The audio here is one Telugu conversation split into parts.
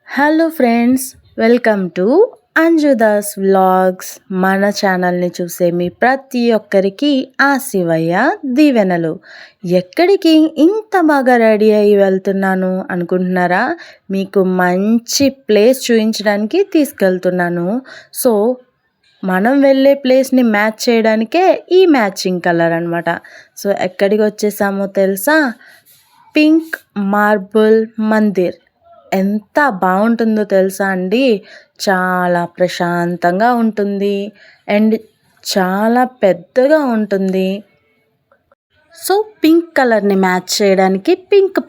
Hello friends, welcome to Anjudas vlogs. మన ఛానల్ని చూసే మీ ప్రతి ఒక్కరికి ఆ శివయ్య దీవెనలు. ఎక్కడికి ఇంత బాగా రెడీ అయ్యి వెళ్తున్నాను అనుకుంటున్నారా? మీకు మంచి ప్లేస్ చూపించడానికి తీసుకెళ్తున్నాను. సో మనం వెళ్ళే ప్లేస్ని మ్యాచ్ చేయడానికే ఈ మ్యాచింగ్ కలర్ అనమాట. సో ఎక్కడికి వచ్చేసామో తెలుసా? Pink marble Mandir. ఎంత బాగుంటుందో తెలుసా అండి. చాలా ప్రశాంతంగా ఉంటుంది అండ్ చాలా పెద్దగా ఉంటుంది. సో పింక్ కలర్ని మ్యాచ్ చేయడానికి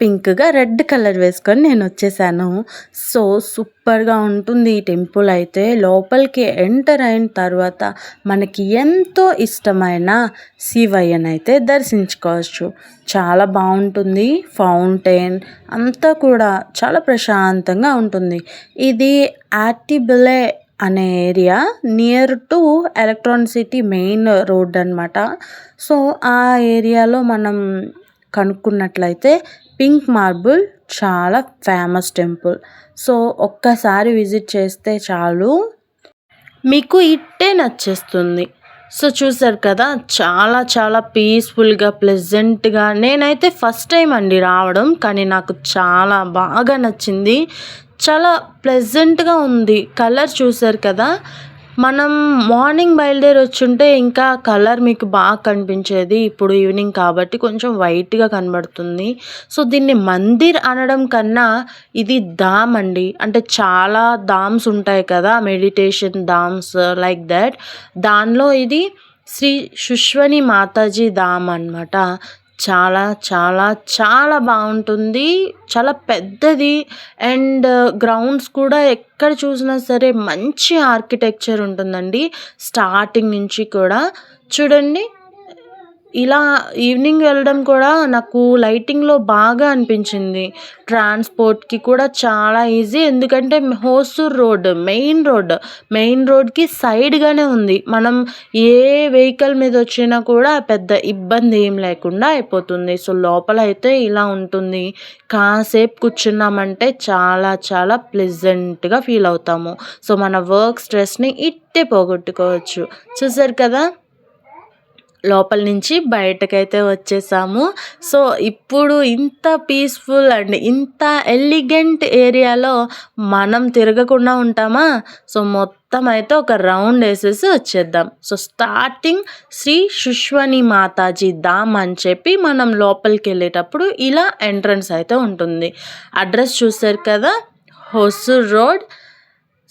పింక్గా రెడ్ కలర్ వేసుకొని నేను వచ్చేసాను. సో సూపర్గా ఉంటుంది ఈ టెంపుల్ అయితే. లోపలికి ఎంటర్ అయిన తర్వాత మనకి ఎంతో ఇష్టమైన శివయ్యనైతే దర్శించుకోవచ్చు. చాలా బాగుంటుంది. ఫౌంటైన్ అంతా కూడా చాలా ప్రశాంతంగా ఉంటుంది. ఇది ఆటిబిలే అనే area near to electronic city main road అనమాట. సో ఆ ఏరియాలో మనం కనుక్కున్నట్లయితే పింక్ మార్బుల్ చాలా ఫేమస్ టెంపుల్. సో ఒక్కసారి విజిట్ చేస్తే చాలు, మీకు ఇట్టే నచ్చేస్తుంది. సో చూసారు కదా, చాలా చాలా పీస్ఫుల్గా ప్లెజెంట్గా. నేనైతే ఫస్ట్ టైం అండి రావడం, కానీ నాకు చాలా బాగా నచ్చింది. చాలా ప్లెజెంట్గా ఉంది. కలర్ చూసారు కదా, మనం మార్నింగ్ బయలుదేరి వచ్చుంటే ఇంకా కలర్ మీకు బాగా కనిపించేది. ఇప్పుడు ఈవినింగ్ కాబట్టి కొంచెం వైట్గా కనబడుతుంది. సో దీన్ని మందిర్ అనడం కన్నా ఇది ధామ్ అండి. అంటే చాలా ధామ్స్ ఉంటాయి కదా, మెడిటేషన్ ధామ్స్ లైక్ దట్. దానిలో ఇది శ్రీ సుష్వని మాతాజీ ధామ్ అనమాట. చాలా చాలా చాలా బాగుంటుంది. చాలా పెద్దది అండ్ గ్రౌండ్స్ కూడా ఎక్కడ చూసినా సరే మంచి ఆర్కిటెక్చర్ ఉంటుందండి. స్టార్టింగ్ నుంచి కూడా చూడండి. ఇలా ఈవినింగ్ వెళ్ళడం కూడా నాకు లైటింగ్లో బాగా అనిపించింది. ట్రాన్స్పోర్ట్కి కూడా చాలా ఈజీ, ఎందుకంటే హోసూర్ రోడ్ మెయిన్ రోడ్కి సైడ్గానే ఉంది. మనం ఏ వెహికల్ మీద వచ్చినా కూడా పెద్ద ఇబ్బంది ఏం లేకుండా అయిపోతుంది. సో లోపల అయితే ఇలా ఉంటుంది. కాసేపు కూర్చున్నామంటే చాలా చాలా ప్లెజెంట్గా ఫీల్ అవుతాము. సో మన వర్క్ స్ట్రెస్ని ఇట్టే పోగొట్టుకోవచ్చు. చూసారు కదా, లోపల నుంచి బయటకైతే వచ్చేసాము. సో ఇప్పుడు ఇంత పీస్ఫుల్ అండ్ ఇంత ఎలిగెంట్ ఏరియాలో మనం తిరగకుండా ఉంటామా? సో మొత్తం అయితే ఒక రౌండ్ వేసేసి వచ్చేద్దాం. సో స్టార్టింగ్ శ్రీ సుష్వని మాతాజీ ధామ్ అని చెప్పి మనం లోపలికి వెళ్ళేటప్పుడు ఇలా ఎంట్రన్స్ అయితే ఉంటుంది. అడ్రస్ చూసారు కదా, హొసూర్ రోడ్.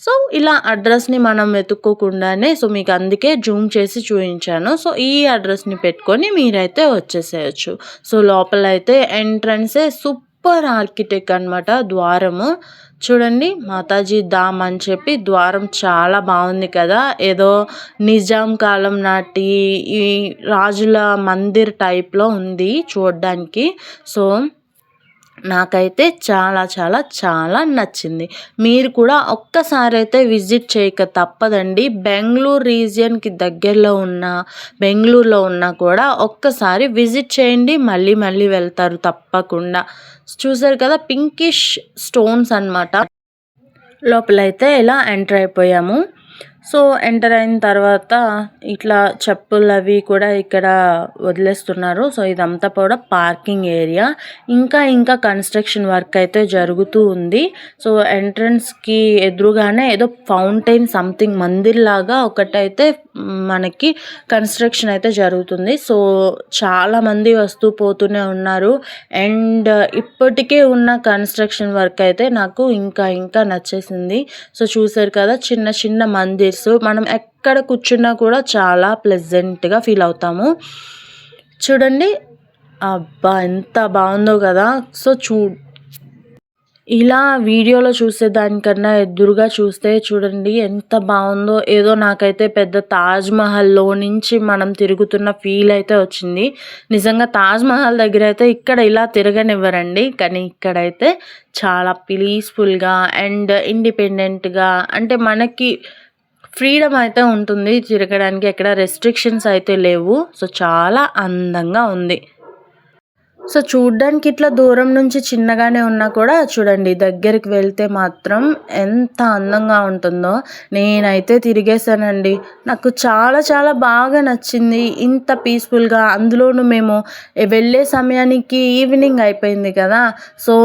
సో ఇలా అడ్రస్ని మనం వెతుక్కోకుండానే, సో మీకు అందుకే జూమ్ చేసి చూపించాను. సో ఈ అడ్రస్ని పెట్టుకొని మీరైతే వచ్చేసేయచ్చు. సో లోపల అయితే ఎంట్రన్సే సూపర్ ఆర్కిటెక్ట్ అనమాట. ద్వారము చూడండి, మాతాజీ ధామ్ అని చెప్పి ద్వారం చాలా బాగుంది కదా. ఏదో నిజాం కాలం నాటి ఈ రాజుల మందిర్ టైప్లో ఉంది చూడడానికి. సో నాకైతే చాలా చాలా చాలా నచ్చింది. మీరు కూడా ఒక్కసారి అయితే విజిట్ చేయక తప్పదండి. బెంగళూరు రీజియన్కి దగ్గరలో బెంగళూరులో ఉన్నా కూడా ఒక్కసారి విజిట్ చేయండి, మళ్ళీ మళ్ళీ వెళ్తారు తప్పకుండా. చూసారు కదా, పింకిష్ స్టోన్స్ అనమాట. లోపలైతే ఇలా ఎంటర్ అయిపోయాము. సో ఎంటర్ అయిన తర్వాత ఇట్లా చెప్పులు అవి కూడా ఇక్కడ వదిలేస్తున్నారు. సో ఇదంతా కూడా పార్కింగ్ ఏరియా. ఇంకా కన్స్ట్రక్షన్ వర్క్ అయితే జరుగుతూ ఉంది. సో ఎంట్రన్స్కి ఎదురుగానే ఏదో ఫౌంటైన్ సంథింగ్ మందిర్ లాగా ఒకటైతే మనకి కన్స్ట్రక్షన్ అయితే జరుగుతుంది. సో చాలామంది వస్తూ పోతూనే ఉన్నారు. అండ్ ఇప్పటికే ఉన్న కన్స్ట్రక్షన్ వర్క్ అయితే నాకు ఇంకా నచ్చేసింది. సో చూసారు కదా, చిన్న చిన్న మందిర్స్. మనం ఎక్కడ కూర్చున్నా కూడా చాలా ప్లెజెంట్గా ఫీల్ అవుతాము. చూడండి, అబ్బా ఎంత బాగుందో కదా. సో ఇలా వీడియోలో చూసేదానికన్నా ఎదురుగా చూస్తే చూడండి ఎంత బాగుందో. ఏదో నాకైతే పెద్ద తాజ్మహల్లో నుంచి మనం తిరుగుతున్న ఫీల్ అయితే వచ్చింది. నిజంగా తాజ్మహల్ దగ్గర అయితే ఇక్కడ ఇలా తిరగనివ్వరండి, కానీ ఇక్కడైతే చాలా పీస్ఫుల్గా అండ్ ఇండిపెండెంట్గా, అంటే మనకి ఫ్రీడమ్ అయితే ఉంటుంది తిరగడానికి. ఎక్కడ రెస్ట్రిక్షన్స్ అయితే లేవు. సో చాలా అందంగా ఉంది. సో చూడ్డానికి ఇట్లా దూరం నుంచి చిన్నగానే ఉన్నా కూడా చూడండి దగ్గరికి వెళ్తే మాత్రం ఎంత అందంగా ఉంటుందో. నేనైతే తిరిగేసానండి. నాకు చాలా చాలా బాగా నచ్చింది. ఇంత పీస్ఫుల్గా, అందులోనూ మేము వెళ్ళే సమయానికి ఈవినింగ్ అయిపోయింది కదా. సో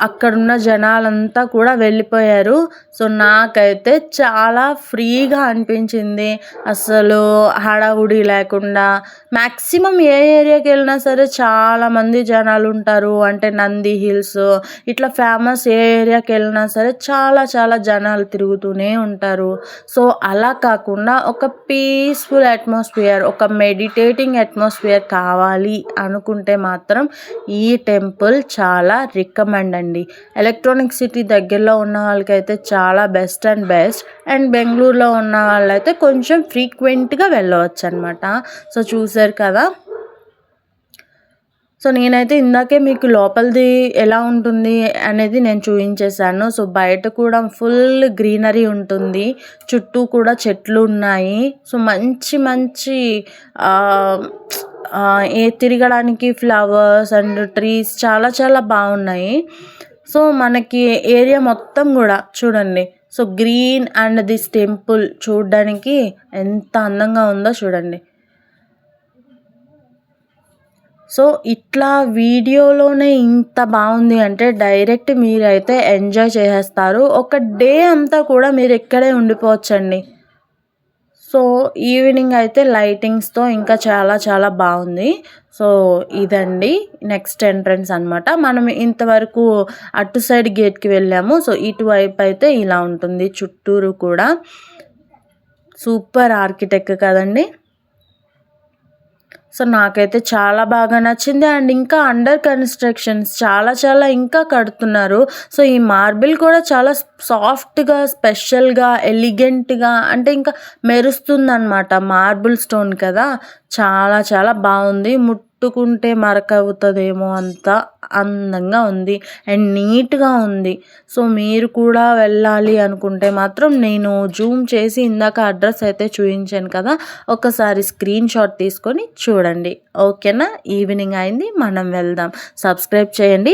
అక్కడున్న జనాలంతా కూడా వెళ్ళిపోయారు. సో నాకైతే చాలా ఫ్రీగా అనిపించింది. అసలు హడావుడి లేకుండా మ్యాక్సిమం ఏ ఏరియాకి వెళ్ళినా సరే చాలామంది జనాలు ఉంటారు. అంటే నంది హిల్స్ ఇట్లా ఫేమస్ ఏ ఏరియాకి వెళ్ళినా సరే చాలా చాలా జనాలు తిరుగుతూనే ఉంటారు. సో అలా కాకుండా ఒక పీస్ఫుల్ అట్మాస్ఫియర్, ఒక మెడిటేటింగ్ అట్మాస్ఫియర్ కావాలి అనుకుంటే మాత్రం ఈ టెంపుల్ చాలా రికమెండ్ అండి. ఎలక్ట్రానిక్ సిటీ దగ్గరలో ఉన్న వాళ్ళకైతే చాలా బెస్ట్ అండ్ బెంగళూరులో ఉన్న వాళ్ళైతే కొంచెం ఫ్రీక్వెంట్గా వెళ్ళవచ్చు అనమాట. సో చూసారు కదా. సో నేనైతే ఇందాకే మీకు లోపలిది ఎలా ఉంటుంది అనేది నేను చూపించేశాను. సో బయట కూడా ఫుల్ గ్రీనరీ ఉంటుంది, చుట్టూ కూడా చెట్లు ఉన్నాయి. సో మంచి మంచి తిరగడానికి ఫ్లవర్స్ అండ్ ట్రీస్ చాలా చాలా బాగున్నాయి. సో మనకి ఏరియా మొత్తం కూడా చూడండి. So green and this temple చూడడానికి ఎంత అందంగా ఉందో చూడండి. సో ఇట్లా వీడియోలోనే ఇంత బాగుంది అంటే డైరెక్ట్ మీరైతే ఎంజాయ్ చేసేస్తారు. ఒక డే అంతా కూడా మీరు ఇక్కడే ఉండిపోవచ్చండి. సో ఈవినింగ్ అయితే లైటింగ్స్తో ఇంకా చాలా చాలా బాగుంది. సో ఇదండి నెక్స్ట్ ఎంట్రన్స్ అనమాట. మనం ఇంతవరకు అటు సైడ్ గేట్కి వెళ్ళాము. సో ఇటువైపు అయితే ఇలా ఉంటుంది చుట్టూరు కూడా. సూపర్ ఆర్కిటెక్ట్ కదండి. సో నాకైతే చాలా బాగా నచ్చింది. అండ్ ఇంకా అండర్ కన్స్ట్రక్షన్స్ చాలా చాలా ఇంకా కడుతున్నారు. సో ఈ మార్బుల్ కూడా చాలా సాఫ్ట్గా, స్పెషల్గా, ఎలిగెంట్గా, అంటే ఇంకా మెరుస్తుందన్నమాట. మార్బుల్ స్టోన్ కదా, చాలా చాలా బాగుంది. ముట్టుకుంటే మరక అవుతుందేమో అంత అందంగా ఉంది అండ్ నీట్గా ఉంది. సో మీరు కూడా వెళ్ళాలి అనుకుంటే మాత్రం నేను జూమ్ చేసి ఇందాక అడ్రస్ అయితే చూపించాను కదా, ఒకసారి స్క్రీన్ షాట్ తీసుకొని చూడండి. ఓకేనా. ఈవినింగ్ అయింది, మనం వెళ్దాం. సబ్స్క్రైబ్ చేయండి.